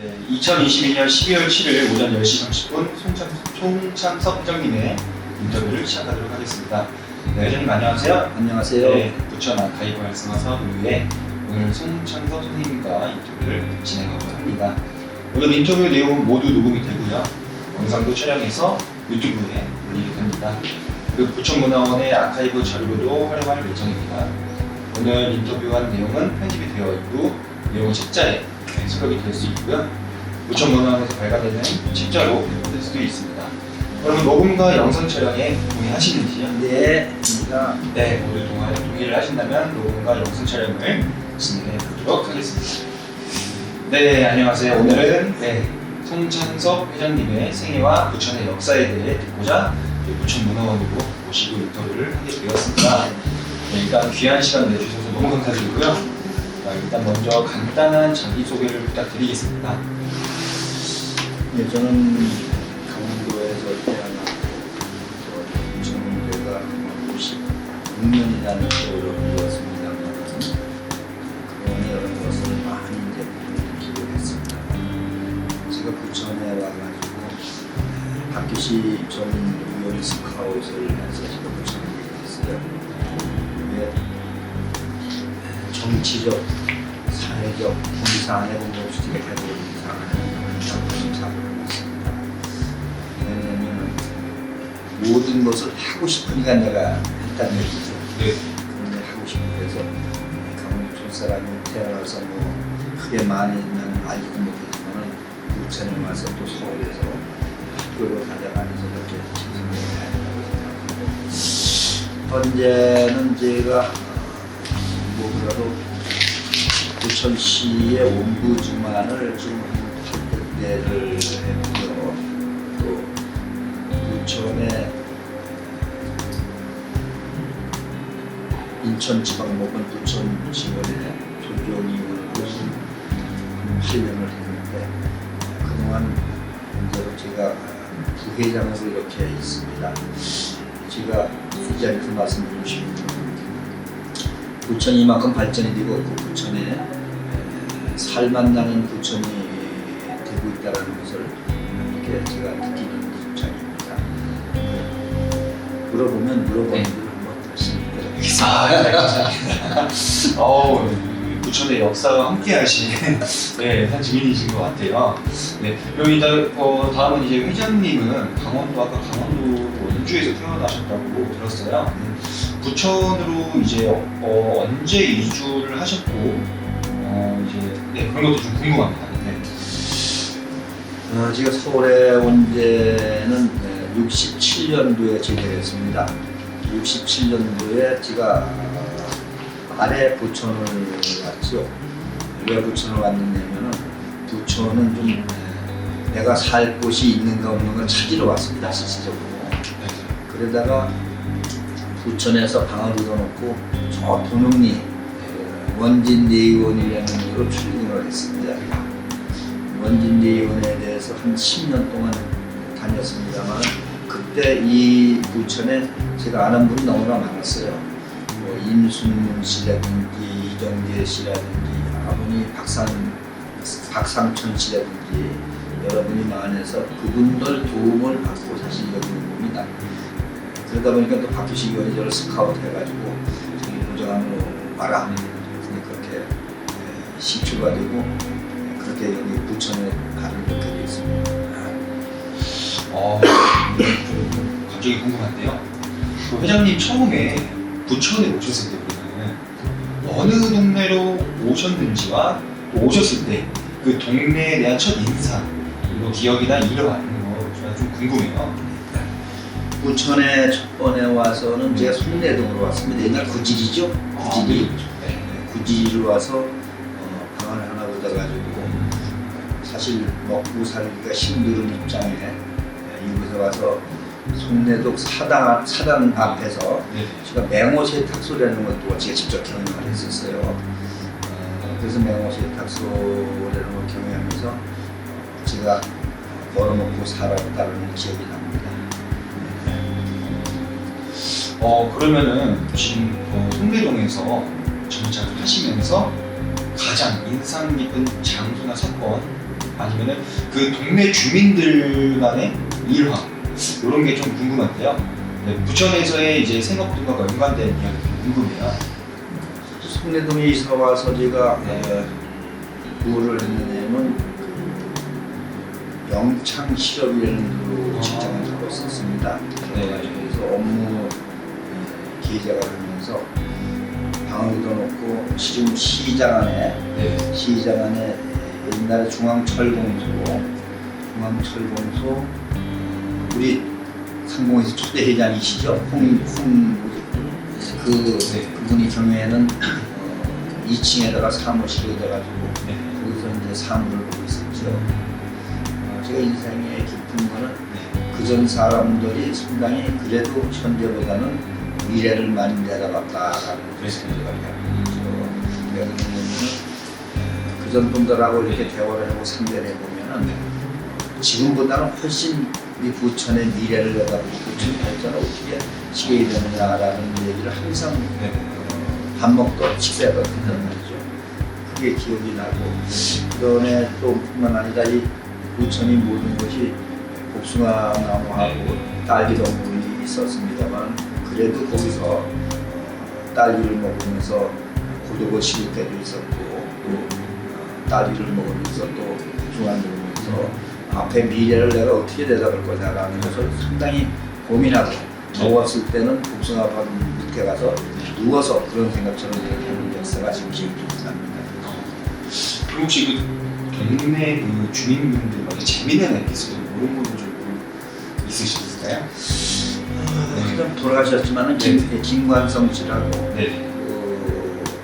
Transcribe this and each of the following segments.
네, 2022년 12월 7일 오전 10시 30분 송창섭 회장님의 인터뷰를 시작하도록 하겠습니다. 네, 회장님 안녕하세요. 안녕하세요. 네, 부천 아카이브 활성화 사업 이후에 오늘 송창섭 선생님과 인터뷰를 진행하고자 합니다. 오늘 인터뷰 내용은 모두 녹음이 되고요. 영상도 촬영해서 유튜브에 올리게 됩니다. 그리고 부천문화원의 아카이브 자료로도 활용할 예정입니다. 오늘 인터뷰한 내용은 편집이 되어 있고 내용은 책자에 수록이 될 수 있고요. 부천문화원에서 발간되는 책자로 배포될 수도 있습니다. 그러면 녹음과 영상 촬영에 동의하시는지요? 네, 네, 모두 동의를 하신다면 녹음과 영상 촬영을 진행해 보도록 하겠습니다. 네, 안녕하세요. 오늘은 송창섭 회장님의 생애와 부천의 역사에 대해 듣고자 부천문화원으로 모시고 인터뷰를 하게 되었습니다. 네, 일단 귀한 시간 내주셔서 너무 감사드리고요. 일단 먼저 간단한 자기소개를 부탁드리겠습니다. 네, 저는 강원도에서 태어났고 부천대가 56년이라는 세월을 이루었습니다만 그동안 여러 것을 많이 이제 기록했습니다. 제가 부천에 와가지고 박규시 전 의원 스카웃을 해서 제가 부천에 있었어요. 정치적, 사회적, 공사안의 공동수직의 가지고 있는 상황을 작업을 했습니다. 왜냐하면 모든 것을 하고 싶으니까 내가 했다는 얘기죠. 네. 그런데 하고 싶고 해서 강원도 촌사람이 태어나서 크게 많이는 알지도 못했지만 부천에 와서 또 서울에서 학교를 다녀가면서 그렇게 진행을 해야 된다고 생각합니다. 현재는 제가 뭐라도 부천시의 옴부즈만을 지금 800대를 했고요. 또 부천의 인천지방법원 부천지원의 조정위원으로 8년을 했는데 그동안 문제로 제가 부회장으로 이렇게 있습니다. 제가 이 자리에서 말씀드리고 싶은 부천이 이만큼 발전이 되고 그 부천에 살만 나는 부천이 되고 있다는 것을 이렇게 제가 느끼는 입장입니다. 물어보면 물어보는 걸 한번 다시 감사합니다. 부천의 역사와 함께하신 한 주민이신 것 같아요. 네, 그럼 일단 다음은 이제 회장님은 강원도 아까 강원도 원주에서 태어나셨다고 들었어요. 부천으로 이제 언제 이주를 하셨고 이제 그런 것도 좀 궁금합니다. 네. 제가 서울에 온 지는 67년도에 제대했습니다. 67년도에 제가 아래 부천을 왔죠. 왜 부천을 왔느냐면은 부천은 좀 내가 살 곳이 있는가 없는 걸 찾으러 왔습니다. 실질적으로. 그러다가 부천에서 방을 얻어놓고 저 도능리 원진대의원이라는 곳으로 출근을 했습니다. 원진대의원에 대해서 한 10년 동안 다녔습니다만 그때 이 부천에 제가 아는 분이 너무나 많았어요. 뭐 임순문 씨라든지 이정재 씨라든지 아버님 박상천 씨라든지 여러분이 많아서 그분들 도움을 받고 사실 여기 온 겁니다. 그러다 보니까 또 박규식 의원이 저를 스카우트 해가지고 저기 부정함으로 와라. 근데 그렇게 시추가 되고 그렇게 여기 부천에 가는 그렇게 되었습니다. 갑자기 궁금한데요. 그 회장님 처음에 부천에 오셨을 때보다는 어느 동네로 오셨는지와 또 오셨을 때 그 동네에 대한 첫 인상, 그리고 기억이나 이러한 거 좀 궁금해요. 부천에 첫 번에 와서는 제가 송내동으로 왔습니다. 옛날 구질이죠? 구질이. 구질로 와서 방을 하나 얻어가지고 사실 먹고 살기가 힘든 입장에 이곳에 와서 송내동 사당 앞에서 제가 맹호 세탁소라는 것도 제가 직접 경영을 했었어요. 그래서 맹호 세탁소라는 걸 경영하면서 제가 벌어먹고 살았다는 기억이 납니다. 그러면은 지금 송내동에서 정착을 하시면서 가장 인상 깊은 장소나 사건 아니면은 그 동네 주민들만의 일화 이런 게 좀 궁금한데요. 네, 부천에서의 이제 생업동과 연관된 이야기 궁금해요. 송내동에 이사 와서 제가 무엇을 했느냐면 영창 실업위원으로 직장을 하고 있었습니다. 그래서 업무 계좌가 되면서 방을 넣어놓고 지금 시장 안에 옛날에 중앙철공소 우리 상공에서 초대 회장이시죠? 그분이 경우에는 2층에다가 사무실을 해가지고 거기서 이제 사무를 보고 있었죠. 제가 인생에 깊은 거는 그전 사람들이 상당히 그래도 현재보다는 미래를 많이 내다봤다라는 생각을 해요. 왜냐하면 그전 분들하고 이렇게 대화를 하고 상대를 해보면은 지금보다는 훨씬 우리 부천의 미래를 내다보고 부천 발전을 어떻게 시켜야 되느냐라는 얘기를 항상 밥 먹던 식사에 했던 말이죠. 그게 기억이 나고 그다음에 또 뿐만 아니라 이 부천이 모든 것이 복숭아 나무하고 딸기 동굴이 있었습니다만 그래도 거기서 딸기를 먹으면서 고독을 식을 때도 있었고 또 딸기를 먹으면서 또 복숭아를 먹으면서 앞에 미래를 내가 어떻게 대답할 거냐라는 것을 상당히 고민하고 더웠을 때는 복숭아밭 밑에 가서 누워서 그런 생각처럼 하는 역사가 지금 기억이 납니다. 그럼 혹시 그 동네 그 주민분들과 재미있는 에피소드 이런 거는 좀 있으실까요? 좀 돌아가셨지만은 김관성 씨라고 네.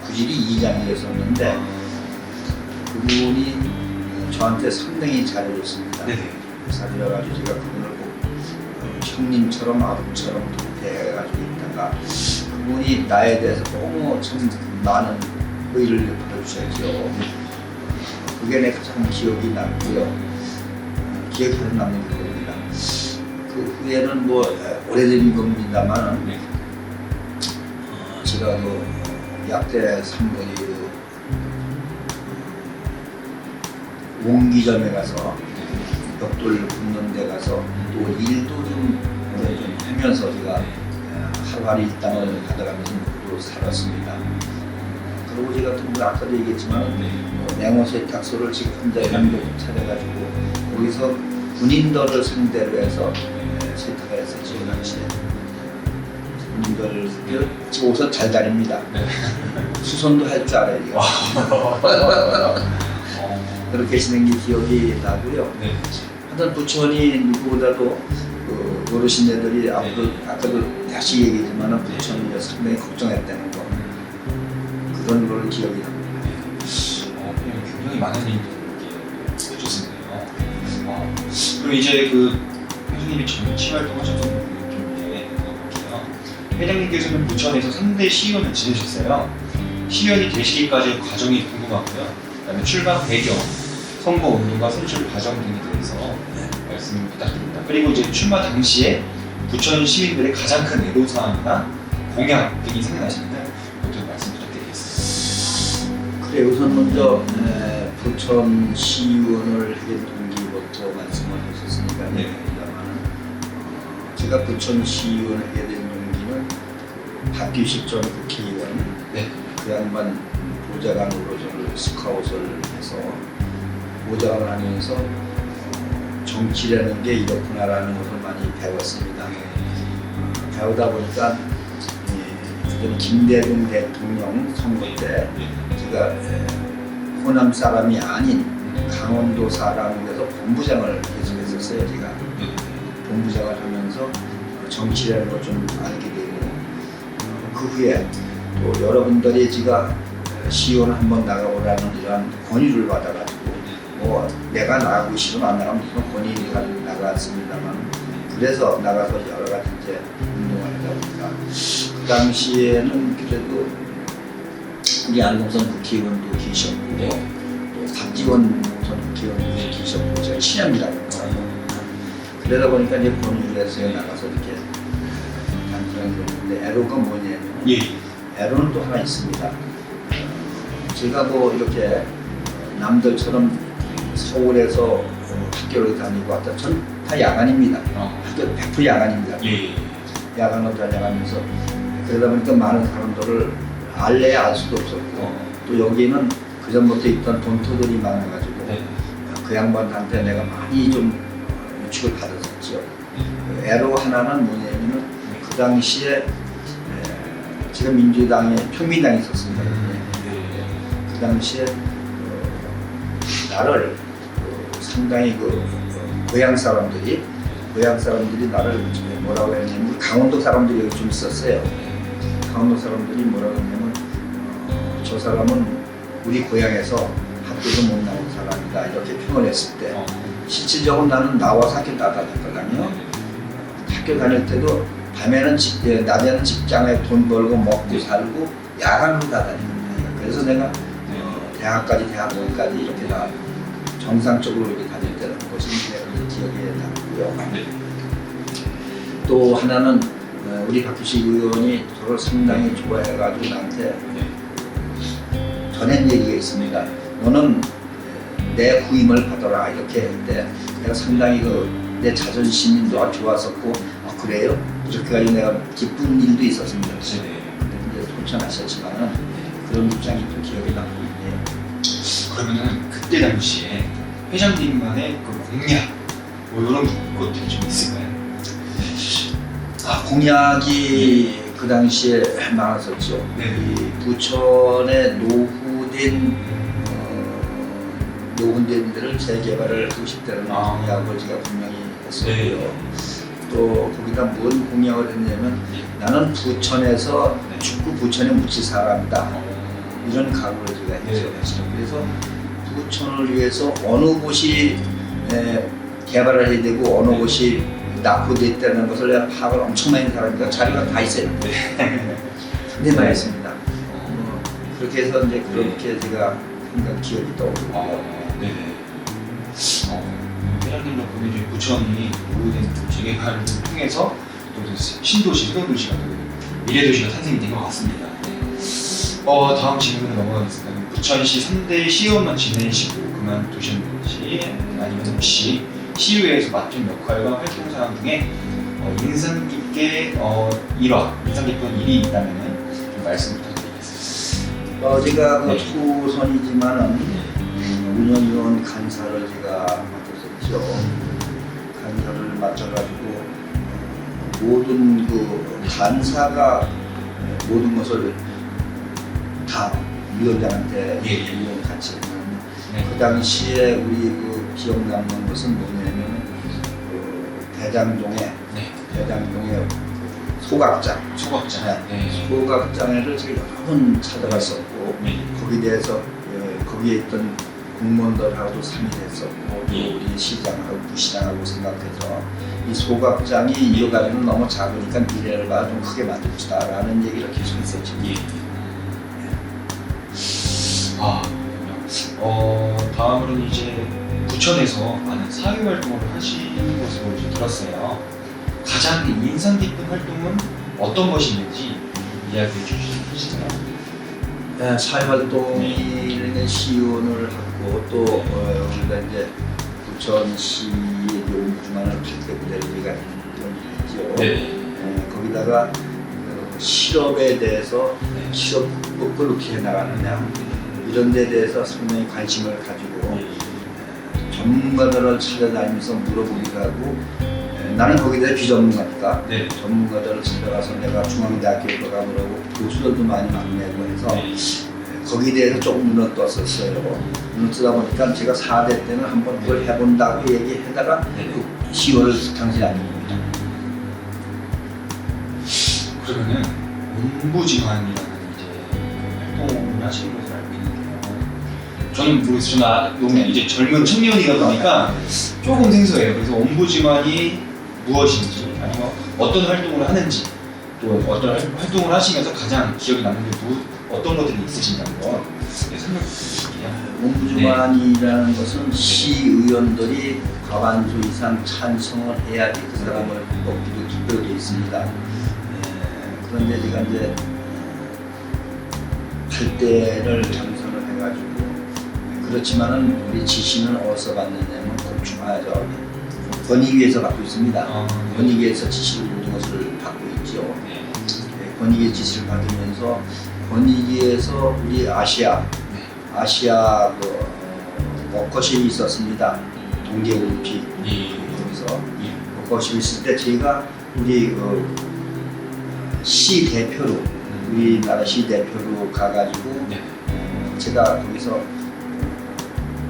구직이 이장이었었는데 그분이 저한테 상당히 잘해줬습니다. 잘해가지고 제가 그분을 꼭 형님처럼 아버지처럼 대해가지고 있다가 그분이 나에 대해서 너무 참 많은 의의를 베풀어주셨죠. 그게 내 가장 기억이 남고요. 기억하는 남는 겁니다. 그 후에는 뭐 오래된 겁니다만 제가 그 약대 3번이 옹기점에 가서 벽돌 굽는 데 가서 또 일도 좀 하면서 제가 하루하루 일당을 받아가면서 또 살았습니다. 그리고 제가 또 아까도 얘기했지만 냉호 세탁소를 지금 혼자 연극 차려가지고 거기서 군인들을 상대로 해서 세탁을 했었죠. 당시에 군인들을 지금 옷은 잘 다닙니다. 수선도 할 줄 알아요. 그렇게 지낸 게 기억이 나고요. 하여튼 부천이 누구보다도 어르신네들이 아까도 다시 얘기했지만 부천을 상당히 걱정했다는 거 그런 걸 기억이 납니다. 굉장히 많은 일들이 해줬었네요. 그럼 이제 그 회장님이 정치 활동하셨던 분인데 볼게요. 회장님께서는 부천에서 3대 시의원을 지내셨어요. 시의원이 되시기까지의 과정이 궁금하고요. 그다음에 출마 배경, 선거 운동과 선출 과정 등에 대해서 말씀 부탁드립니다. 그리고 이제 출마 당시에 부천 시민들의 가장 큰 애로사항이나 공약 등이 생각나시는데 그것도 말씀 부탁드리겠습니다. 그래 우선 먼저 부천 시의원을 하게 동기부터 말씀을 하셨으니까요. 제가 부천 시의원을 하게 된 동기는 박규식 전 국회의원 그 양반 보좌관으로 저를 스카웃을 해서 보좌관을 하면서 정치라는 게 이렇구나라는 것을 많이 배웠습니다. 배우다 보니까 김대중 대통령 선거 때 제가 호남 사람이 아닌 강원도 사람에서 본부장을 계속했었어요. 제가 본부장을 하면서 정치라는 걸 좀 알게 되고 그 후에 또 여러분들이 제가 시의원 한번 나가보라는 이런 권유를 받아가지고 뭐 내가 나가고 싶으면 안 나가면 무슨 권유가 나갔습니다만 그래서 나가서 여러 가지 이제 운동을 하다 보니까 그 당시에는 그래도 우리 안동선 국회의원도 계셨고 또 박지원 전 국회의원도 계셨고 제가 친합니다. 그러다 보니까 이제 권유를 해서 나가서 이렇게 단순하게 했는데 애로가 뭐냐면 애로는 또 하나 있습니다. 제가 뭐 이렇게 남들처럼 서울에서 학교를 다니고 왔다. 전 다 야간입니다. 학교 100% 야간입니다. 예. 야간으로 다녀가면서 그러다 보니까 많은 사람들을 알래야 알 수도 없었고 또 여기는 그 전부터 있던 본토들이 많아가지고 네. 그 양반한테 내가 많이 좀 유축을 받았었죠. 애로 하나는 뭐냐면은 그 당시에 지금 민주당에 평민당이 있었습니다. 그 당시에 나를 상당히 고향 사람들이 나를 뭐라고 했냐면 강원도 사람들이 여기 좀 있었어요. 강원도 사람들이 뭐라고 했냐면 저 사람은 우리 고향에서 학교도 못 나온 사람이다 이렇게 평을 했을 때 실질적으로 나는 나와서 학교 다녔거든요. 학교 다닐 때도 밤에는 낮에는 직장에 돈 벌고 먹고 살고 야간으로 다 다니는 거예요. 그래서 내가 대학원까지 이렇게 다 정상적으로 이렇게 다닐 때는 것이 내가 기억에 남고요. 또 하나는 우리 박규식 의원이 저를 상당히 좋아해가지고 나한테 전한 얘기가 있습니다. 너는 내 후임을 받아라 이렇게 했는데 내가 상당히 내 자존심이 좋았었고 그래요? 이렇게 가지고 내가 기쁜 일도 있었습니다. 근데 이제 소천하셨지만은 그런 입장이 좀 기억에 남고 있네요. 그러면은 그때 당시에 회장님만의 그 공약 뭐 이런 것들이 좀 있을까요? 공약이 그 당시에 많았었죠. 네. 이 부천에 노후된 데를 재개발을 하고 싶다는 공약을 제가 분명히 했었고요. 네. 또 거기다 뭔 공약을 했냐면 나는 부천에서 죽고 부천에 묻힐 사람이다. 이런 각오를 제가 했죠. 그래서 부천을 위해서 어느 곳이 개발을 해야 되고 어느 곳이 낙후됐다는 것을 내가 파악을 엄청 많이 한 사람이니까 자료가 다 있어요. 네, 말했습니다. 그렇게 해서 이제 그렇게 제가 항상 기억이 떠오르고요. 네네. 회장님 덕분에 이제 부천이 오래된 재개발을 통해서 또 신도시, 흑역도시가 미래도시가 탄생이 된 것 같습니다. 다음 질문으로 넘어가겠습니다. 부천시 3대 시의원만 지내시고 그만두셨는지 아니면 혹시 시의회에서 맡은 역할과 활동사항 중에 인상 깊은 일이 있다면 좀 말씀 부탁드리겠습니다. 제가 초선이지만은 운영위원 간사를 제가 맡았었죠. 간사를 맡아가지고 모든 간사가 모든 것을 다 위원장한테 위원 같이 했는데 그 당시에 우리 기억 남는 것은 뭐냐면 대장동에 소각장. 소각장에를 제가 여러 번 찾아갔었고 거기에 있던 공무원들하고도 상의했었고 또 우리 시장하고 부시장하고 생각해서 이 소각장이 이어가기는 너무 작으니까 미래를 봐 좀 크게 만듭시다라는 얘기를 계속 했었죠. 다음으로는 이제 부천에서 많은 사회활동을 하시는 것으로 이제 들었어요. 가장 인상 깊은 활동은 어떤 것이 있는지 이야기해 주실 수 있나요? 사회활동에 시의원을 하고 또 우리가 이제 부천시의 용주만을 발대부대를 우리가 했죠. 거기다가 실업에 대해서 실업을 어떻게 해나가느냐 이런 데 대해서 상당히 관심을 가지고 전문가들을 찾아다니면서 물어보기도 하고 나는 거기에 대해 비전문가니까 전문가들을 찾아가서 내가 중앙대학교에 들어가보라고 교수들도 많이 만나고 해서 거기에 대해서 조금 눈을 떴었어요. 눈을 뜨다 보니까 제가 4대 때는 한번 그걸 해본다고 얘기하다가 그 10월을 당시 아닙니다. 그러면은 옴부지만이라는 이제 활동을 하시는 것을 알고 있는데요. 저는 모르겠어요. 이제 젊은 청년이다 보니까 조금 생소해요. 그래서 옴부지만이 무엇인지 아니면 어떤 활동을 하는지 또 어떤 활동을 하시면서 가장 기억에 남는 게 어떤 것들이 있으신가요? 설명 부탁드릴게요. 옴부즈만이라는 것은 시의원들이 과반수 이상 찬성을 해야지 그 사람을 뽑기도 투표로 되어 있습니다. 그런데 제가 이제 8대를 당선을 해가지고 그렇지만은 우리 지시는 어디서 받느냐면 곤충하죠. 권익위에서 받고 있습니다. 권익위에서 지시를 모든 것을 받고 있죠. 네. 네, 권익위의 지시를 받으면서 권익위에서 우리 아시아 그 워커십이 있었습니다. 동계올림픽 거기서 워커십이 있을 때 저희가 우리 시 대표로 우리나라 시 대표로 가가지고 네. 제가 거기서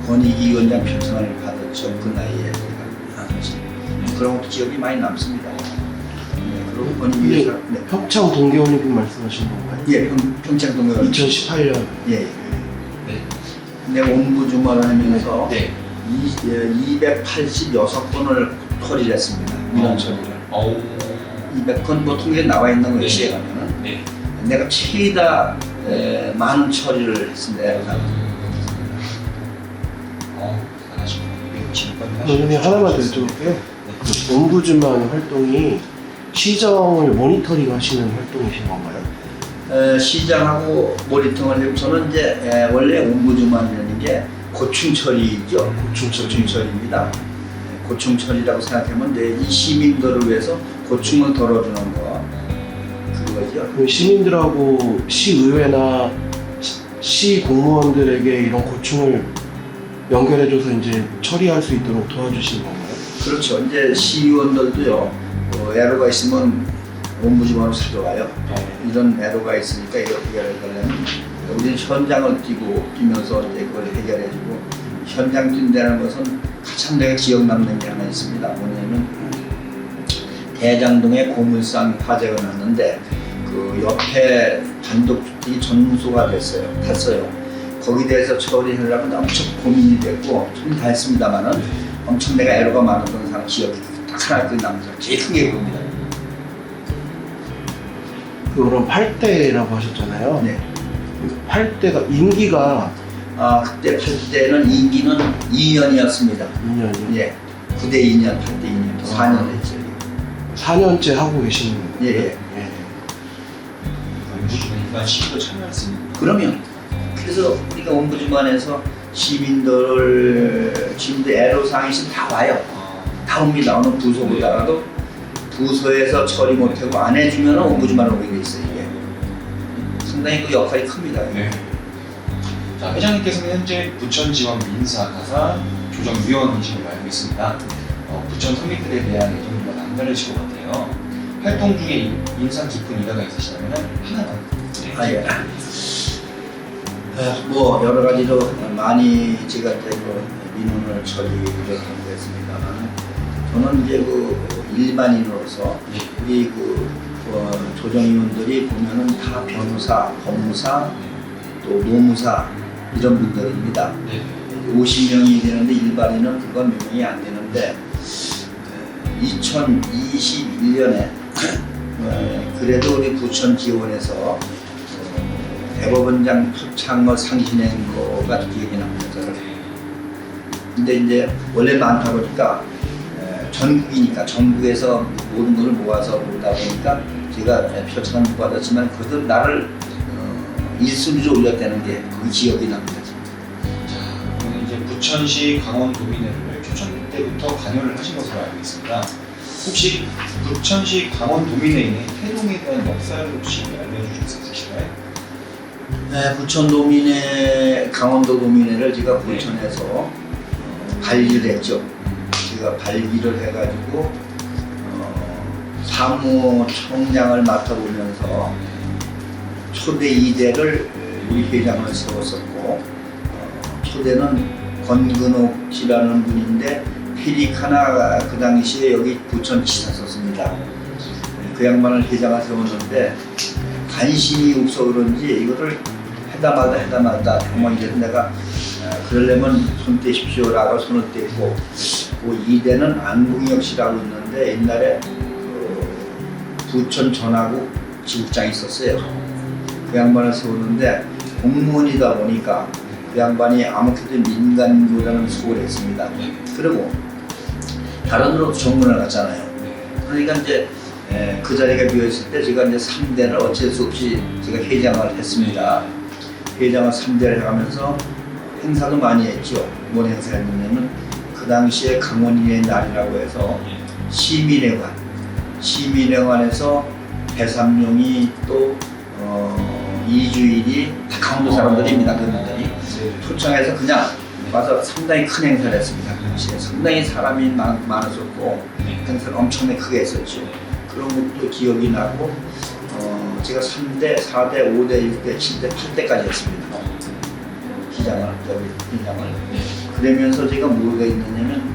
권익위원장 표창을 받았죠. 그 나이에 제가 그런 것도 기억이 많이 남습니다. 네, 그리고 권익위에서 네. 평창 동계올림픽 말씀하시는 건가요? 예, 평창 동계올림픽 2018년. 예. 네. 내 옴부즈만을 하면서 네. 286번을 처리를 했습니다. 민원 처리를. 200건 뭐 통계에 나와 있는 거예요. 네. 시에 가면은. 네. 내가 최다 많은 처리를 했습니다. 대단하시군요. 선생님 하나만 더 여쭤볼게요. 그 옴부즈만 활동이 시정을 모니터링 하시는 활동이신 건가요? 시장하고 모니터링을 해고 저는 이제 원래 옴부즈만이라는 게 고충 처리죠. 고충 처리입니다. 고충 처리라고 생각하면 이 시민들을 위해서 고충을 덜어주는 거 그거죠. 그럼 시민들하고 시의회나 시 공무원들에게 이런 고충을 연결해줘서 이제 처리할 수 있도록 도와주시는 건가요? 그렇죠. 이제 시의원들도요. 애로가 있으면 옴부즈만으로 찾아와요. 이런 애로가 있으니까 이렇게 해결해달라면 우리는 현장을 뛰면서 이제 그걸 해결해주고 현장 뛴다는 것은 가장 내가 기억 남는 게 하나 있습니다. 뭐냐면 대장동에 고물상 화재가 났는데 그 옆에 단독주택이 전소가 됐어요. 거기에 대해서 처리하려면 엄청 고민이 됐고 좀 다 했습니다만은 엄청 내가 애로가 많았던 사람 기억이 딱 하나 남죠. 제일 큰 게 그겁니다. 그럼 8대라고 하셨잖아요. 네. 8대가 임기가 그때 8대는 임기는 2년이었습니다. 2년이요? 예. 9대 2년, 8대 2년, 4년 했죠. 4년째 하고 계시는 거예요? 예. 옴부즈만이니까 시도 참여했습니다. 그러면 그래서 우리가 옴부즈만에서 시민들 애로사항이 있으면 다 와요. 다 옵니다. 어느 부서보다가도 부서에서 처리 못하고 안 해주면 옴부즈만 오게 돼 있어요. 이게 상당히 그 역할이 큽니다. 네. 자, 회장님께서는 현재 부천지원 민사가사 조정위원이신 걸로 알고 있습니다. 부천 서민들에 대한 애정과 남다르실 것 같아요. 활동 중에 인상 깊은 일화가 있으시다면 하나만. 예. 뭐 여러 가지로 많이 제가 민원을 처리를 하고 있습니다만 저는 이제 일반인으로서 우리 조정위원들이 보면은 다 변호사, 법무사, 또 노무사 이런 분들입니다. 50명이 되는데 일반인은 그건 몇 명이 안 되는데 2021년에 그래도 우리 부천 지원에서 대법원장 표창을 상신한 거가 기억이 납니다. 근데 이제 원래 많다 보니까 전국이니까 전국에서 모든 것을 모아서 보다 보니까 제가 표창은 못 받았지만 그래도 나를 1순위로 올렸다는 게 그 기억이 납니다. 자, 오늘 이제 부천시 강원도민회를 초청 때부터 관여를 하신 것으로 알고 있습니다. 혹시 부천시 강원도민회의 태동에 대한 역사를 혹시 알려주실 수 있으실까요? 네, 부천도민회, 강원도도민회를 제가 부천에서 발기를 했죠. 제가 발기를 해가지고 사무총장을 맡아보면서 초대 2대를 우리 회장을 세웠었고 초대는 권근옥 씨라는 분인데 페리카나 그 당시에 여기 부천지사였습니다. 그 양반을 회장을 세웠는데 관심이 없어 그런지 이거를 해다 마다 정말 이제 내가 그러려면 손 떼십시오라고 손을 떼고 그 2대는 안궁혁 씨라고 있는데 옛날에 부천 전화국 지국장이 있었어요. 그 양반을 세웠는데 공무원이다 보니까 그 양반이 아무튼 민간교라는 수고를 했습니다. 그리고 다른 데로 정문을 갔잖아요. 그러니까 이제 그 자리가 비어있을 때 제가 이제 3대를 어쩔 수 없이 제가 회장을 했습니다. 회장을 3대를 해가면서 행사도 많이 했죠. 뭔 행사였냐면 그 당시에 강원인의 날이라고 해서 시민회관에서 배삼룡이 또 이주일이 다 강원도 사람들입니다. 그분들이 초청해서 그냥 와서 상당히 큰 행사를 했습니다. 그 당시에 상당히 사람이 많았었고 행사를 엄청나게 크게 했었죠. 그런 것도 기억이 나고 제가 3대, 4대, 5대, 6대, 7대, 8대까지 했습니다. 기장을. 그러면서 제가 뭐가 있느냐면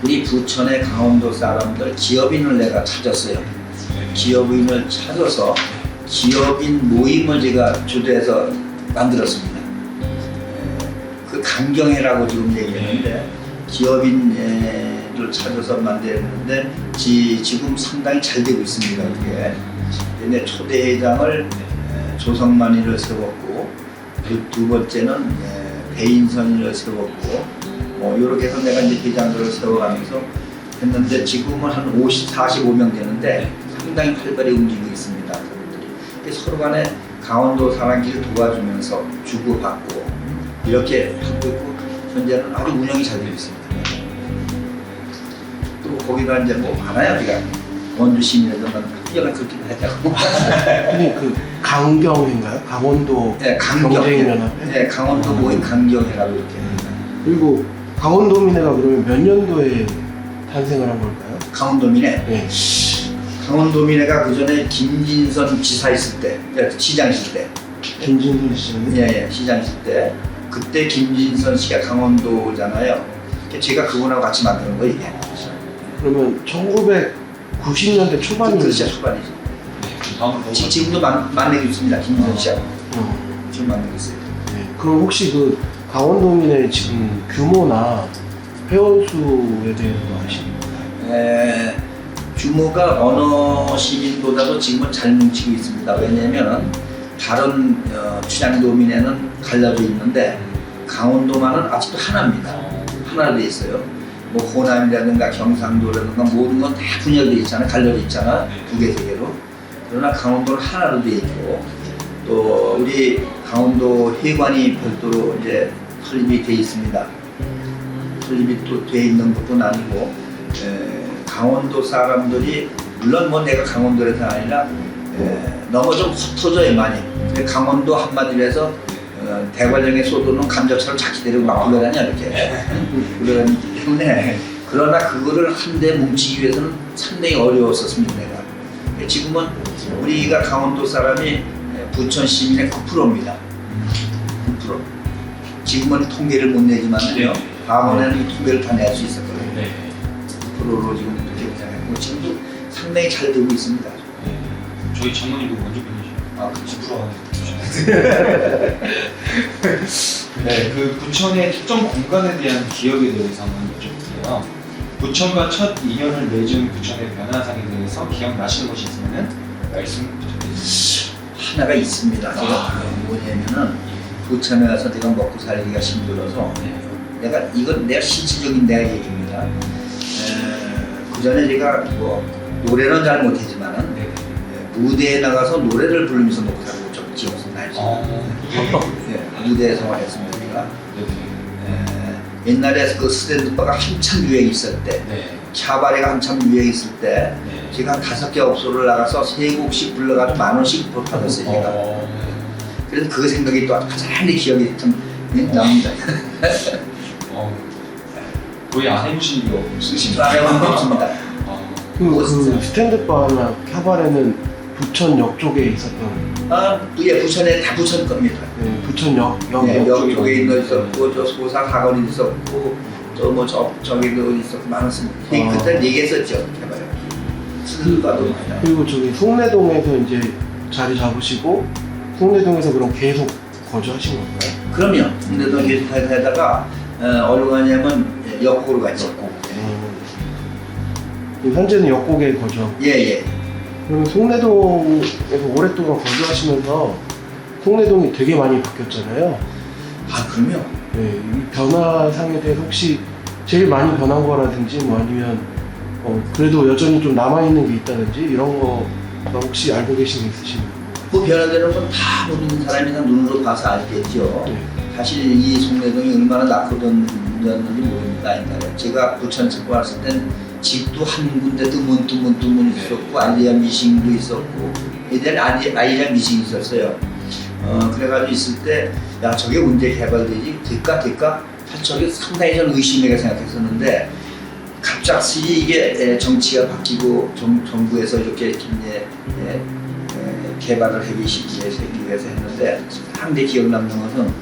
우리 부천의 강원도 사람들 기업인을 내가 찾았어요. 기업인을 찾아서 기업인 모임을 제가 주도해서 만들었습니다. 그 강경회라고 지금 얘기했는데 기업인을 찾아서 만들었는데 지금 상당히 잘 되고 있습니다. 그게 근데 초대회장을 조성만이를 세웠고 그 두 번째는 배인선을 세웠고 이렇게 해서 내가 이제 회장들을 세워가면서 했는데 지금은 한 45명 되는데 상당히 활발히 움직이고 있습니다. 그분들이 서로 간에 강원도 사람끼리 도와주면서 주고받고 이렇게 하고 있고 현재는 아주 운영이 잘 되고 있습니다. 또 거기다 이제 뭐 많아요. 우리가 원주 시민회관만 합의가 그렇게 하자고. 근데 그 강경인가요? 강원도 경제인연합회? 네, 강원도 모임 강경회라고 이렇게 합니다. 그리고 강원도민회가 그러면 몇 년도에 탄생을 한 걸까요? 강원도민회? 네. 강원도민회가 그 전에 김진선 지사 있을 때, 시장 있을 때. 김진선 씨는? 예, 시장 있을 때. 그때 김진선 씨가 강원도잖아요. 제가 그분하고 같이 만드는 거예요, 이게. 그러면 1990년대 초반이죠? 그렇죠, 초반이죠. 지금도 만나고 있습니다, 김진선 씨하고. 지금 만나고 있어요. 네. 그럼 혹시 그 강원도민의 지금 규모나 회원수에 대해서도 아십니까? 규모가 어느 시민보다도 지금은 잘 뭉치고 있습니다. 왜냐하면 다른 춘향도민에는 갈라져 있는데 강원도만은 아직도 하나입니다. 하나로 돼 있어요. 뭐 호남이라든가 경상도라든가 모든 건 다 분열돼 있잖아요. 갈려져 있잖아. 두 개, 세 개로. 그러나 강원도는 하나로 돼 있고 또 우리 강원도 회관이 별도로 이제 설립이 돼 있습니다. 설립이 또 돼 있는 것뿐 아니고 강원도 사람들이 물론 뭐 내가 강원도에서 아니라 너무 좀 흩어져요 많이. 강원도 한마디로 해서 대관령에 쏟아놓은 감자처럼 자기들이 막 굴러다녀 이렇게 굴러다니기 때문에 그러나 그거를 한데 뭉치기 위해서는 상당히 어려웠었습니다. 내가 지금은 우리가 강원도 사람이 부천 시민의 9%입니다. 9%. 지금은 통계를 못 내지만요. 과거에는 이 통계를 다 낼 수 있었거든요. 9%로 지금 이렇게 생각하고 지금도 상당히 잘 되고 있습니다. 저희 장모님도 먼저 보내주셔요. 10%. 네, 그 부천의 특정 공간에 대한 기억에 대해서 한번 여쭤볼게요. 부천과 첫 인연을 맺은 부천의 변화상에 대해서 기억나시는 것이 있으면 말씀 부탁드립니다. 하나가 있습니다. 뭐냐면은 부천에 가서 내가 먹고 살기가 힘들어서 이건 내가 실질적인 내 얘기입니다. 그 전에 제가 뭐 노래는 잘 못하지만은 무대에 나가서 노래를 부르면서 먹고 살고 좀 기억이 나죠. 무대 생활했습니다. 제가 옛날에 그 스탠드바가 한참 유행 있을 때, 샤바레가 한참 유행 있을 때, 제가 한 5개 업소를 나가서 3곡씩 불러가지고 10,000원씩 받았어요, 제가. 그래서 그 생각이 또 가장 기억이 좀 납니다. 거의 안 해보신 게 없으신가요? 안 해본 게 없습니다. 그 스탠드바나 카바레는 부천역 쪽에 있었던. 부천에 다 부천 겁니다. 네, 부천역 역 쪽에 있었고, 저 소사 가거리 있었고, 또 뭐 저기도 있었고 많았습니다. 그때 얘기했었죠, 개발에. 스탠드바도 많아요. 그리고 저기 송내동에서 이제 자리 잡으시고 송내동에서 그럼 계속 거주하신 건가요? 그럼요. 송내동 계속 하다가 어디로 가냐면 역곡으로 갔죠. 현재는 역곡에 거주하고. 예. 그러면 송내동에서 오랫동안 거주하시면서 송내동이 되게 많이 바뀌었잖아요. 그럼요. 네, 이 변화상에 대해서 혹시 제일 많이 변한 거라든지 뭐 아니면 그래도 여전히 좀 남아있는 게 있다든지 이런 거 혹시 알고 계신 게 있으신가요? 그 변화되는 건 다 모든 사람이나 눈으로 봐서 알겠죠. 사실 이 송내동이 얼마나 낙후됐는지 모릅니다. 옛날에 제가 부천 찾고 왔을 땐 집도 한 군데 드문 있었고 아이디어 미싱도 있었고 예전에 아이디어 미싱이 있었어요. 그래가지고 있을 때 야 저게 언제 개발되지? 될까? 사실 저게 상당히 저는 의심하게 생각했었는데 갑작스레 이게 정치가 바뀌고 정부에서 이렇게 이제 개발을 하기 위해서 했는데 상당히 기억 남는 것은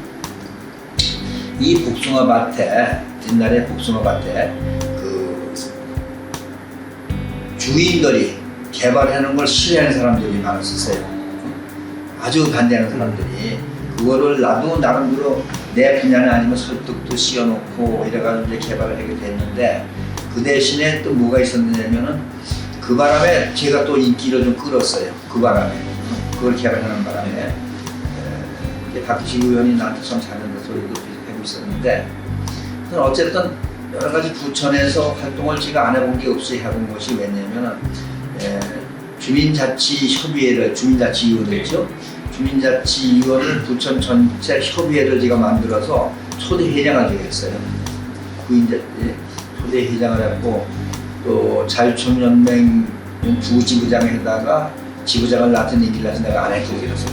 이 복숭아밭에 옛날에 복숭아밭에 그 주인들이 개발하는 걸 싫어하는 사람들이 많았었어요. 아주 반대하는 사람들이 그거를 나도 나름대로 내 분야는 아니면 설득도 씌워놓고 이래가지고 이제 개발을 하게 됐는데 그 대신에 또 뭐가 있었느냐면은 그 바람에 제가 또 인기를 좀 끌었어요. 그 바람에 그걸 개발하는 바람에 박기식 의원이 나한테 참 잘한다 소리도 하고 있었는데 어쨌든 여러 가지 부천에서 활동을 제가 안 해본 게 없이 해본 것이 왜냐면은 주민자치협의회를 주민자치위원회죠. 주민자치위원을 부천 전체 협의회를 제가 만들어서 초대 회장을 제가 했어요. 그 이제 초대 회장을 했고 또 자유청년맹 부지부장에다가 지부장을 맡은 얘기를 해서 내가 안 했고 그래서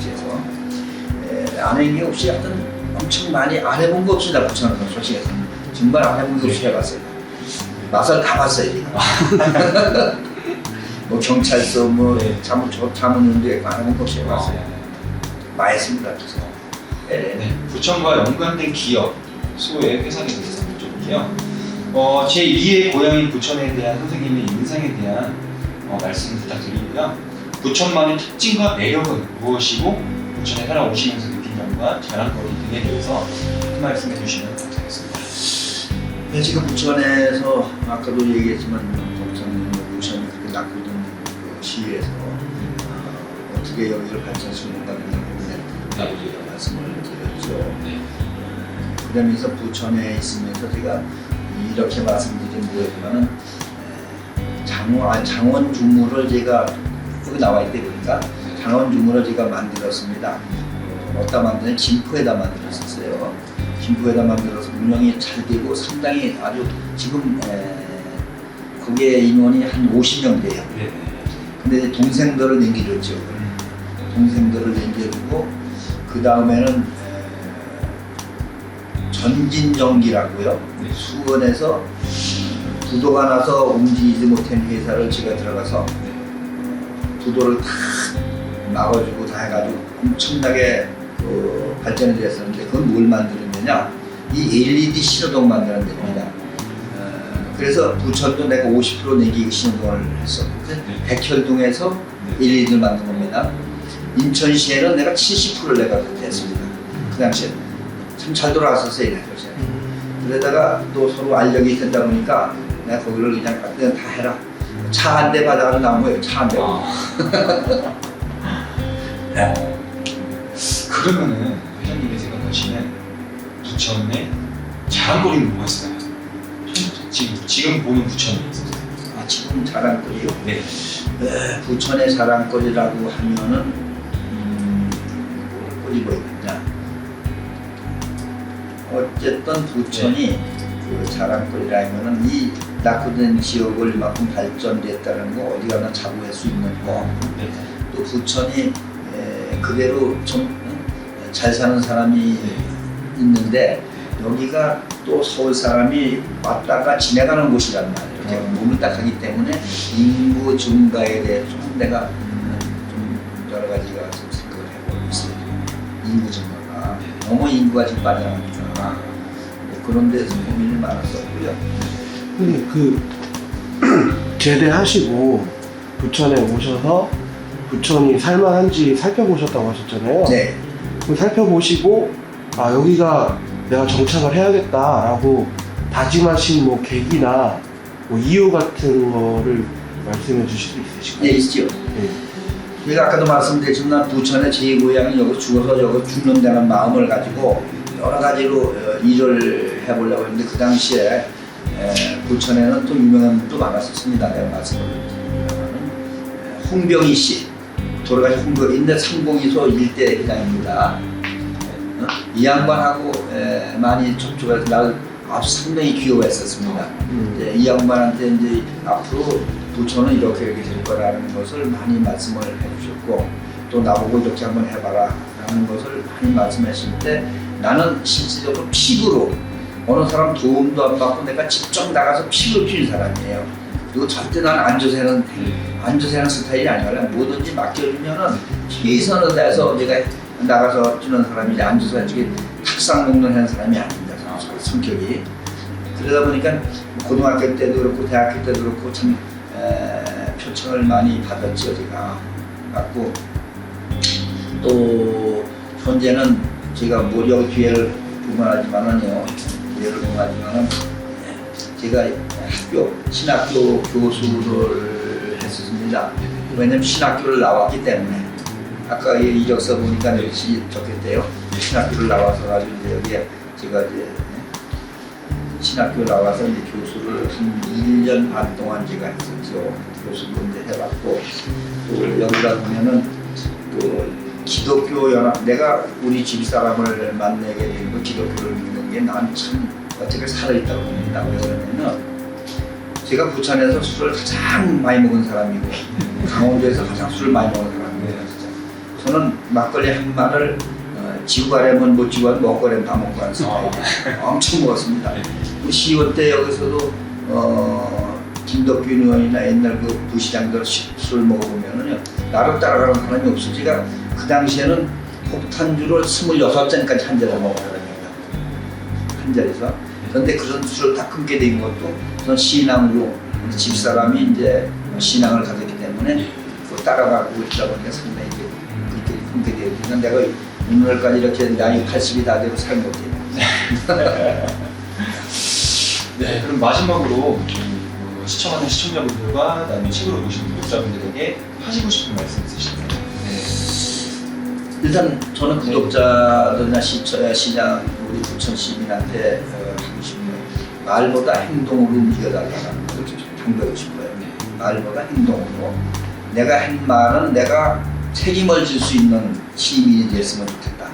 안 한 게 없이 하여튼 엄청 많이 안 해본 거 없습니다. 부천에서 솔직히 정말 안 해본 게 없이 해봤어요. 맛을 다 봤어요 제가. 뭐 경찰서 뭐 자문위원회 안 해본 거 없이 해봤어요. 많이 했습니다. 네, 부천과 연관된 기업, 소의 회사에 대해서 여쭤볼게요. 제 2의 고향인 부천에 대한 선생님의 인상에 대한 말씀 부탁드리고요. 부천만의 특징과 매력은 무엇이고 부천에 살아오시면서 느낀 점과 자랑거리 등에 대해서 한 말씀해 주시면 감사하겠습니다. 네, 지금 부천에서 아까도 얘기했지만 부천이 그렇게 낙후된 그 시에서 어떻게 여기를 발전시키는가를 말씀을 드렸죠. 네. 그러면서 부천에 있으면서 제가 이렇게 말씀드린 거지만은 장원 주물을 제가 여기 나와 있대 보니까 장원 주물을 제가 만들었습니다. 어디다 만드냐 김포에다 만들었었어요. 김포에다 만들어서 운영이 잘 되고 상당히 아주 지금 거기에 인원이 한 50명 돼요. 네. 근데 동생들을 남겨줬죠. 동생들을 남겨주고 그 다음에는 전진전기라고요. 네. 수원에서 부도가 나서 움직이지 못한 회사를 제가 들어가서 부도를 다 막아주고 다 해가지고 엄청나게 발전이 됐었는데 그건 뭘 만드느냐 이 LED 신호등 만드는 데입니다. 그래서 부천도 내가 50% 내기 신호등을 했었고 백혈동에서 LED를 만든 겁니다. 인천시에는 내가 70%를 내가 그렇게 했습니다. 그 당시에 참 잘 돌아왔었어요. 이 당시에. 그러다가 또 서로 알력이 된다 보니까 내가 거기를 그냥 다 해라. 차 한 대 받아가지고 나온 거예요. 차 한 대. 그러면은 회장님이 생각하시는 부천의 자랑거리는 뭐가 있을까요? 지금 보는 부천이 있어요. 지금 자랑거리요? 네. 부천의 자랑거리라고 하면은 뭐이 있냐? 어쨌든 부천이 그 자랑거리라면은 이 낙후된 지역을 이만큼 발전됐다는 거 어디 가나 자부할 수 있는 거. 네. 또 부천이 그대로 좀 잘 사는 사람이 있는데 여기가 또 서울 사람이 왔다가 지나가는 곳이란 말이에요. 제가 몸을 딱 하기 때문에 인구 증가에 대해 좀 내가 좀 여러 가지가 좀 생각을 해보고 있어요. 인구 증가가 너무 인구가 지금 빠져나가니까 그런 데서 고민이 많았었고요. 그 제대하시고 부천에 오셔서 부천이 살만한지 살펴보셨다고 하셨잖아요. 네. 살펴보시고 아 여기가 내가 정착을 해야겠다라고 다짐하신 뭐 계기나 뭐 이유 같은 거를 말씀해 주실 수 있으실까요? 네, 있죠. 네. 제가 아까도 말씀드렸지만 부천의 제2고향이 여기 죽어서 여기 죽는다는 마음을 가지고 여러 가지로 일을 해보려고 했는데 그 당시에 부천에는 또 유명한 분도 많았었습니다. 내가 말씀을 드리면 홍병희 씨, 돌아가신 홍병희인데 상봉이소 일대 회장입니다. 이 양반하고 많이 접촉해서 나를 아주 상당히 귀여워했었습니다. 이제 이 양반한테 이제 앞으로 부처는 이렇게 될 거라는 것을 많이 말씀을 해주셨고 또 나보고 이렇게 한번 해봐라 라는 것을 많이 말씀하실 때 나는 실질적으로 픽으로 어느 사람 도움도 안 받고 내가 직접 나가서 픽을 피는 사람이에요. 그리고 절대 난 앉아서 하는 스타일이 아니라 뭐든지 맡겨주면은 최선을 다해서 내가 나가서 주는 사람이 앉아서 이렇게 탁상 먹는 하는 사람이 아닙니다. 성격이. 그러다 보니까 고등학교 때도 그렇고 대학교 때도 그렇고 참 표창을 많이 받았죠. 제가 받고 또 현재는 제가 모력 기회를 부문하지만은요 제가 신학교 교수를 했었습니다. 왜냐면 신학교를 나왔기 때문에 아까 이력서 보니까 역시 적혔대요. 신학교를 나와서 가지고 이제 여기에 제가 이제 신학교 나와서 이제 교수를 한 1년 반 동안 제가 했었죠. 교수도 이제 해봤고 또 여기다 보면은 또 기독교 연합 내가 우리 집 사람을 만나게 되고 기독교를 믿는 게 난 참 어떻게 살아있다고 봅니다. 왜 그러냐면 제가 부천에서 술을 가장 많이 먹은 사람이고 강원도에서 가장 술을 많이 먹은 사람이에요. 진짜. 저는 막걸리 한 마를 지고 가려면 못 지고 가면 먹고 가려면 다 먹고 가는 스타일이에요. 엄청 먹었습니다. 우리 시의원 때 여기서도 김덕균 의원이나 옛날 그 부시장들 술을 먹어보면은요 나를 따라가는 사람이 없어. 제가 그 당시에는 폭탄주를 26잔까지 한 잔을 먹은 사람입니다. 한 잔에서. 그런데 그런 술을 다 끊게 된 것도 전 신앙으로 집사람이 이제 신앙을 가졌기 때문에 그 따라가고 있다 보니까 상당히 그렇게 끊게 되었지만 내가 오늘까지 이렇게 나이 80이 다 되고 살 못해요. 네, 그럼 마지막으로 시청하는 시청자분들과 그다음에 책으로 보신 구독자분들에게 하시고 싶은 말씀 있으신가요? 네. 일단 저는 구독자들이나 시장 우리 부천 시민한테 하고 싶은 말보다 행동으로 움직여달라는 것을 좀 당부하고 싶어요. 말보다 행동으로 내가 한 말은 내가 책임을 질 수 있는 시민이 됐으면 좋겠다.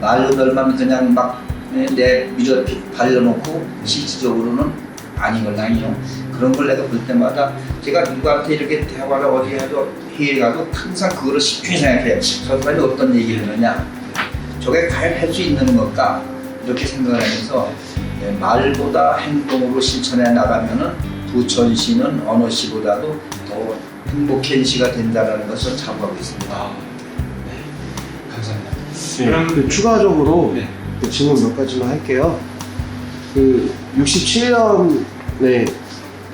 말로들만 그냥 막 내 미저 발려놓고 실질적으로는 아닌 걸 아니요. 그런 걸 내가 볼 때마다 제가 누구한테 이렇게 대화를 어디 해도 회의에 가도 항상 그거를 집중히 생각해요. 저 사람이 어떤 얘기를 하느냐, 저게 과연 할 수 있는 걸까 이렇게 생각을 하면서 말보다 행동으로 실천해 나가면은 부천시는 어느 시보다도 더 행복한 시가 된다는 것을 자부하고 있습니다. 네, 감사합니다. 네, 그럼 그 추가적으로 네. 그 질문 몇 가지만 할게요. 그 67년에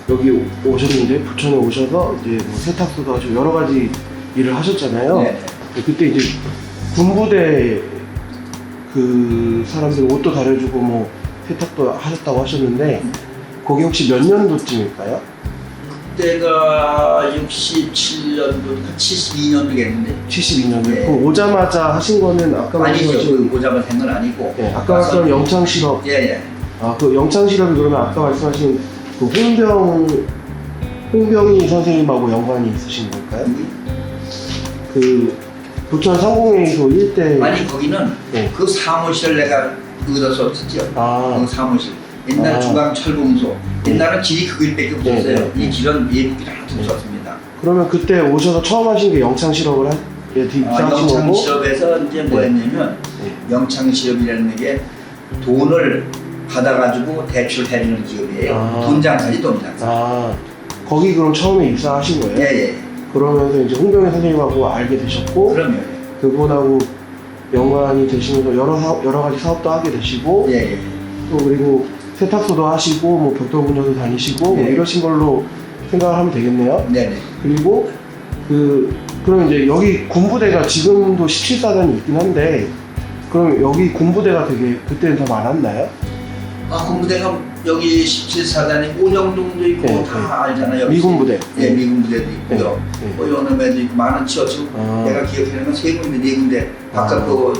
여기 오셨는데 부천에 오셔서 이제 뭐 세탁소도 하시고 여러 가지 일을 하셨잖아요. 네. 그때 이제 군부대 그 사람들 옷도 다려주고 뭐 세탁도 하셨다고 하셨는데 거기 혹시 몇 년도쯤일까요? 그때가 67년도, 72년도겠는데 72년도. 네. 그럼 오자마자 하신 거는 아까 아니죠. 말씀하신 그 오자마자 한 건 아니고 네, 아까 말씀하신 영창 실업. 예예. 아, 그 영창 실업이 그러면 아까 말씀하신 그 홍병희 선생님하고 연관이 있으신 걸까요? 그 부천 상공회의소 일대. 아니 거기는 네. 그 사무실을 내가 얻어서 썼죠. 아, 그 사무실. 옛날 중앙철봉소. 옛날은 길이 그 길밖에 없었어요. 네, 네. 이 길은 예쁘게 하나도 없었습니다. 그러면 그때 오셔서 처음 하신 게 영창 실업을 입사하신 거고. 영창실업에서 이제 뭐 했냐면 네. 영창실업이라는 게 돈을 받아가지고 대출을 해주는 기업이에요. 아. 돈장사지 돈장사. 아, 거기 그럼 처음에 입사하신 거예요? 예예. 그러면서 이제 홍병희 선생님하고 알게 되셨고, 그럼요. 그분하고 연관이 되시면서 여러 가지 사업도 하게 되시고, 예예. 또 그리고 세탁소도 하시고 뭐 벽돌분야도 다니시고 뭐 네. 이러신 걸로 생각을 하면 되겠네요. 네네. 그리고 그럼 이제 여기 군부대가 지금도 17사단이 있긴 한데 그럼 여기 군부대가 되게 그때는 더 많았나요? 아 군부대가 여기 17사단이 오정동도 있고 네, 다 네. 알잖아요. 미군부대. 예, 미군부대도 있고요. 네. 뭐 요놈에도 있고 많은죠. 지금 아. 내가 기억하는 건 세 군데, 네 군데 바깥도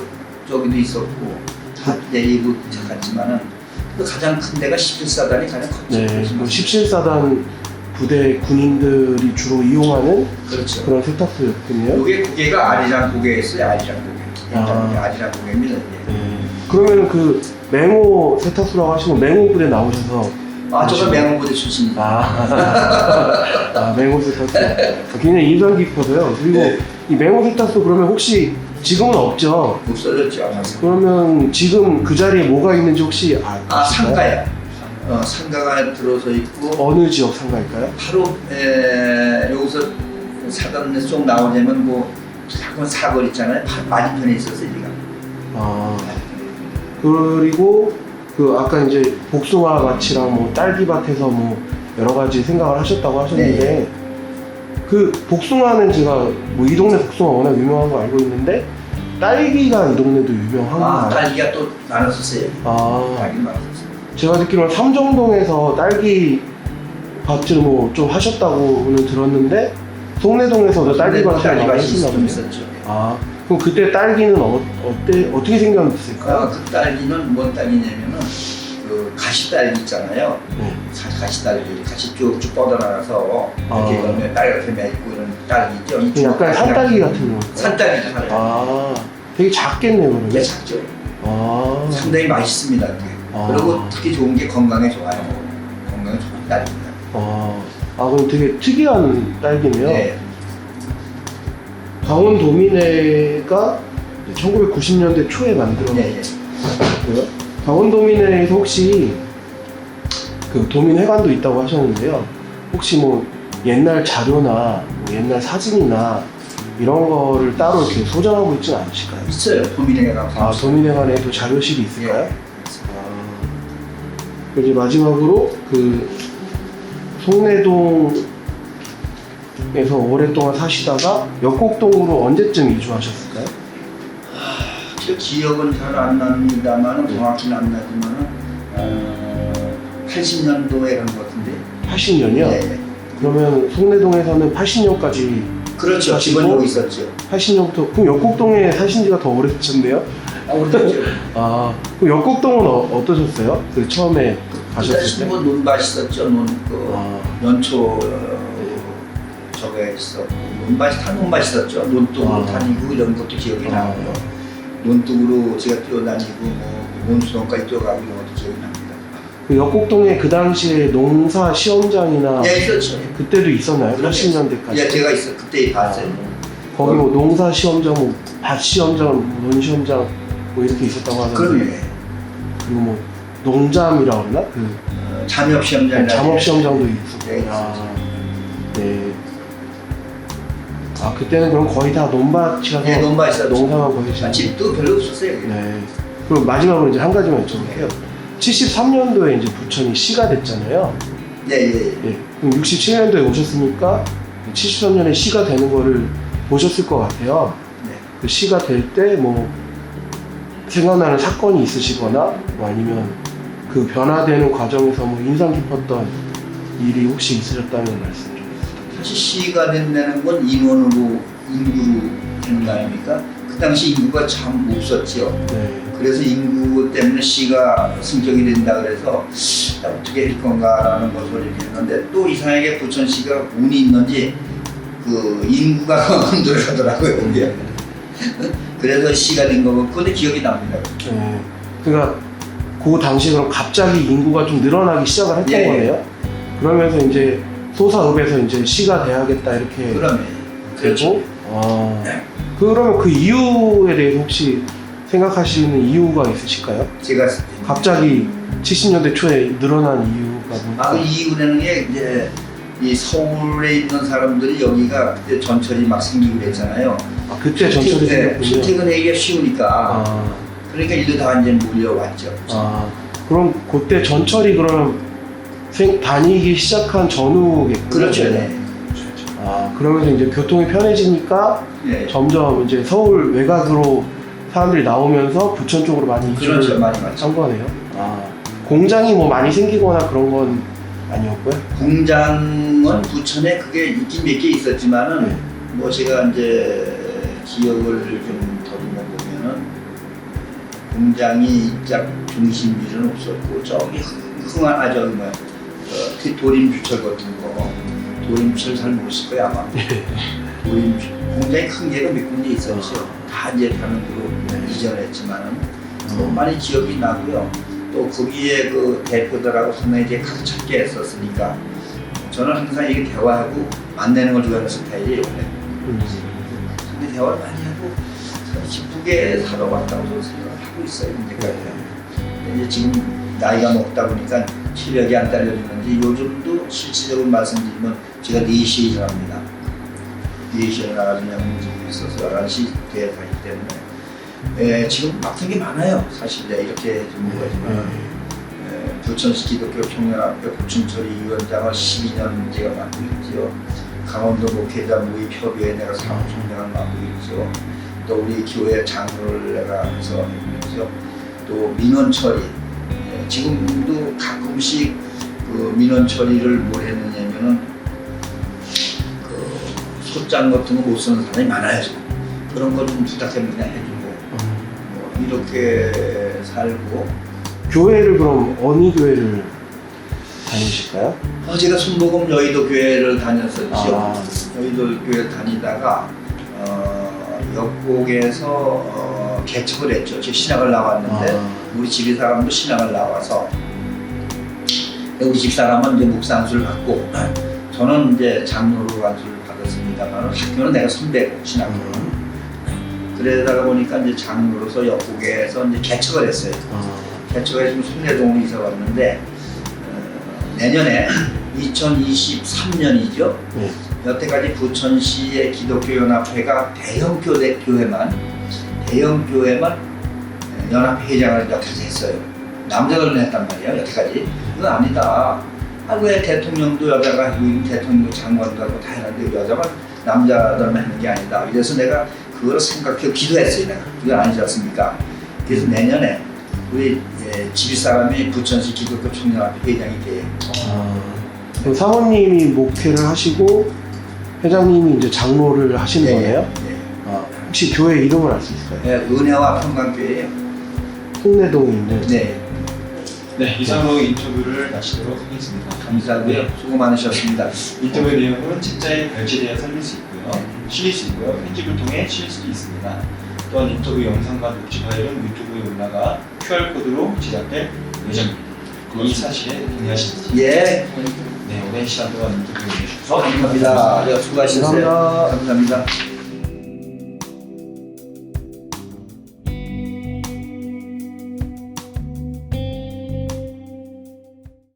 저기도 있었고 다 이제 일부 같지만은 그 가장 큰 데가 17사단이 가장 컸죠. 네. 그럼 17사단 부대 군인들이 주로 이용하는 그렇죠. 그런 세탁소였군요. 요게 고개가 아리랑 고개였어요. 아리랑 고개. 아지랑 공예입니다. 이게. 네. 그러면은 그 맹호 세탁소라고 하시면 맹호 부대 나오셔서 저가 맹호부대 출신입니다. 맹호 세탁소 굉장히 인상 깊어서요. 그리고 네. 이 맹호 세탁소 그러면 혹시 지금은 없죠? 없어졌죠. 그러면 지금 그 자리에 뭐가 있는지 혹시 아실까요? 상가야. 상가가 들어서 있고 어느 지역 상가일까요? 바로 여기서 사단에 쭉 나오자면 뭐 작은 사거리 있잖아요. 맞은편에 있었어요. 여기가. 그리고 그 아까 이제 복숭아 밭이랑 뭐 딸기밭에서 뭐 여러 가지 생각을 하셨다고 하셨는데 네. 그 복숭아는 제가 뭐 이 동네 복숭아 워낙 유명한 거 알고 있는데 딸기가 이 동네도 유명한가요? 딸기가 또 나눴었어요. 딸기 나눴었어요. 제가 듣기로는 삼정동에서 딸기 밭을 뭐 좀 하셨다고는 들었는데 송내동에서도 딸기 밭을 많이 하셨나 보네요. 있었죠. 그럼 그때 딸기는 어떻게 생겼을까요? 그 딸기는 뭔 딸기냐면은 그 가시딸기 있잖아요. 네. 가시딸기, 가시 쭉쭉 뻗어나가서 이렇게 그러면 딸기 맺고 이런 딸기 있죠. 약간 산딸기 같은 건가요? 산딸기죠, 산딸기. 되게 작겠네요, 그러면. 네, 작죠. 상당히 맛있습니다. 그게. 그리고 특히 좋은 게 건강에 좋아요. 건강에 좋은 딸기입니다. 그럼 되게 특이한 딸기네요. 네. 강원도민회가 1990년대 초에 만들어졌고요. 네, 강원도민회에서 혹시 그 도민회관도 있다고 하셨는데요. 혹시 뭐 옛날 자료나 뭐 옛날 사진이나 이런 거를 따로 이렇게 소장하고 있지는 않으실까요? 있어요. 도민회관. 도민회관에도 자료실이 있을까요? 예. 그리고 이제 마지막으로 그 송내동에서 오랫동안 사시다가 역곡동으로 언제쯤 이주하셨을까요? 그 기억은 잘 안 납니다만 정확히는 안 나지만 80년도에 간 것 같은데. 80년이요? 네. 그러면 송내동에서는 80년까지 그렇죠. 사시고 집은 여기 있었죠. 80년부터 그럼 역곡동에 사신 지가 더 오래되셨네요? 오래됐죠. 그럼 역곡동은 어떠셨어요? 그 처음에 가셨을 때? 뭐 논밭 있었죠. 연초 저게 있었고 논밭 있었죠. 논둑으로 다니고 이런 것도 기억이 나고요. 논둑으로 제가 뛰어다니고 뭐 온수동까지 뛰어가고 이런 것도 기억이 납니다. 그 역곡동에 그 당시에 농사 시험장이나 예, 있었죠. 그때도 있었나요? 그럼요. 80년대까지? 예, 제가 그때 봤어요. 거기 뭐 농사 시험장, 뭐 밭 시험장, 뭐 논 시험장 뭐 이렇게 있었다고 하던데. 그럼요. 그리고 뭐 농잠이라고 그러나? 그 잠업 시험장. 잠업 시험장도 있었고. 네, 네. 그때는 그럼 거의 다 논밭이라서 예, 논밭 있었죠. 농사만 거의 지금. 집도 별로 없었어요. 여기. 네. 그럼 마지막으로 이제 한 가지만 여쭤볼게요. 73년도에 이제 부천이 시가 됐잖아요. 예. 예. 그럼 67년도에 오셨으니까 73년에 시가 되는 거를 보셨을 것 같아요. 네. 그 시가 될 때 뭐 생각나는 사건이 있으시거나 뭐 아니면 그 변화되는 과정에서 뭐 인상 깊었던 일이 혹시 있으셨다면 말씀 좀 부탁드립니다. 사실 시가 된다는 건 인구로 되는 거 아닙니까? 그 당시 인구가 참 없었죠. 네. 그래서 인구 때문에 시가 승격이 된다 그래서 어떻게 할 건가라는 것을 이렇게 했는데 또 이상하게 부천시가 운이 있는지 그 인구가 늘어나더라고요. 그게. 그래서 시가 된 거고 그런데 기억이 납니다. 네. 그러니까 그 당시에 그럼 갑자기 인구가 좀 늘어나기 시작을 했던 예. 거네요. 그러면서 이제 소사읍에서 이제 시가 돼야겠다 이렇게 그러면 되고. 그러면 그 이유에 대해서 혹시 생각하시는 이유가 있으실까요? 제가 갑자기 70년대 초에 늘어난 이유가 뭘까요? 그 이유라는 게 이제 이 서울에 있는 사람들이 여기가 그때 전철이 막 생기고 그랬잖아요. 그때 전철이 생겼군요. 출퇴근하기가 쉬우니까 그러니까 일로 다 이제 몰려왔죠. 그럼 그때 전철이 그러면 다니기 시작한 전후겠군요. 그렇죠. 네. 그러면서 이제 교통이 편해지니까 네. 점점 이제 서울 외곽으로 사람들이 나오면서 부천 쪽으로 많이 이주를 그렇죠. 많이 맞죠. 한 거네요. 공장이 뭐 많이 생기거나 그런 건 아니었고요. 공장은 부천에 그게 있긴 몇 개 있었지만은 네. 뭐 제가 이제 기억을 좀 더듬어 보면은 공장이 입작 중심지는 없었고 저기 흥한 저기 뭐야 도림 주철 같은 거 도림철 잘 모르실 거예요 아마. 도림 굉장히 큰 개가 몇 군데 있었죠. 다 이제 다른으로 이전을 했지만은 많이 기억이 나고요. 또 거기에 그 대표들하고 상당히 이제 가서 찾게 했었으니까 저는 항상 이렇게 대화하고 만나는 걸 좋아하는 스타일이에요. 원래. 근데 대화를 많이 하고 기쁘게 살아왔다고 저는 생각을 하고 있어요. 근데 이제 지금 나이가 먹다 보니까 체력이 안 딸려주는지 요즘도 실질적으로 말씀드리면 제가 4시에 일어납니다. 4시에 일어나가지고 그냥 움직이고 있어서 11시 돼야 가기 때문에 지금 맡은 게 많아요. 사실 내가 이렇게 좀 거지만 부천시 기독교 청년학교 고충처리 위원장을 12년 제가 맡고 있죠. 강원도 목회자 모임 협의회 내가 사무총장을 맡고 있죠. 또 우리 교회 장로를 내가 해서 하고 있죠. 또 민원 처리 지금도 가끔씩 그 민원 처리를 뭘 했느냐면은 그 소장 같은 거 못 쓰는 사람이 많아요. 지금. 그런 거 좀 부탁하면 그냥 해주고 뭐 이렇게 살고. 교회를 그럼 어느 교회를 다니실까요? 제가 순복음 여의도 교회를 다녔었죠. 아. 여의도 교회 다니다가 역곡에서 개척을 했죠. 제가 신학을 나왔는데 우리 집사람도 신학을 나와서 우리 집사람은 이제 목사 안수를 받고 저는 이제 장로로 안수를 받았습니다만 학교는 내가 선배고 신학으로는 그러다가 보니까 이제 장로로서 역곡에서 이제 개척을 했어요. 개척에 지금 송내동으로 이사 왔는데 내년에 2023년이죠. 여태까지 부천시의 기독교연합회가 대형 교회만 연합회장을 여태까지 했어요. 남자들은 했단 말이에요. 여태까지. 그건 아니다. 왜 대통령도 여자가 하고 대통령도 장관도 하고 다 했는데 여자만 남자들만 하는 게 아니다. 그래서 내가 그걸 생각해 기도했어요. 내가. 그건 아니지 않습니까? 그래서 내년에 우리 집사람이 부천시 기독교 청년합회 회장이 돼요. 그럼 사모님이 목회를 하시고 회장님이 이제 장로를 하시는 거네요? 네. 혹시 교회 이름을 알 수 있을까요? 네, 은혜와 평강교회예요. 송내동에 있는. 네. 네, 이상으로 인터뷰를 마치도록 하겠습니다. 감사하고요. 수고 많으셨습니다. 인터뷰 내용은 책자에 발췌되어 실릴 수 있고요. 편집을 통해 실릴 수도 있습니다. 또한 인터뷰 영상과 녹취 파일은 유튜브에 올라가 QR코드로 제작될 예정입니다. 이 사실에 동의하시는지? 예. 네, 오랜 시간 동안 인터뷰해 주셔서 감사합니다. 수고하셨어요. 감사합니다. 감사합니다.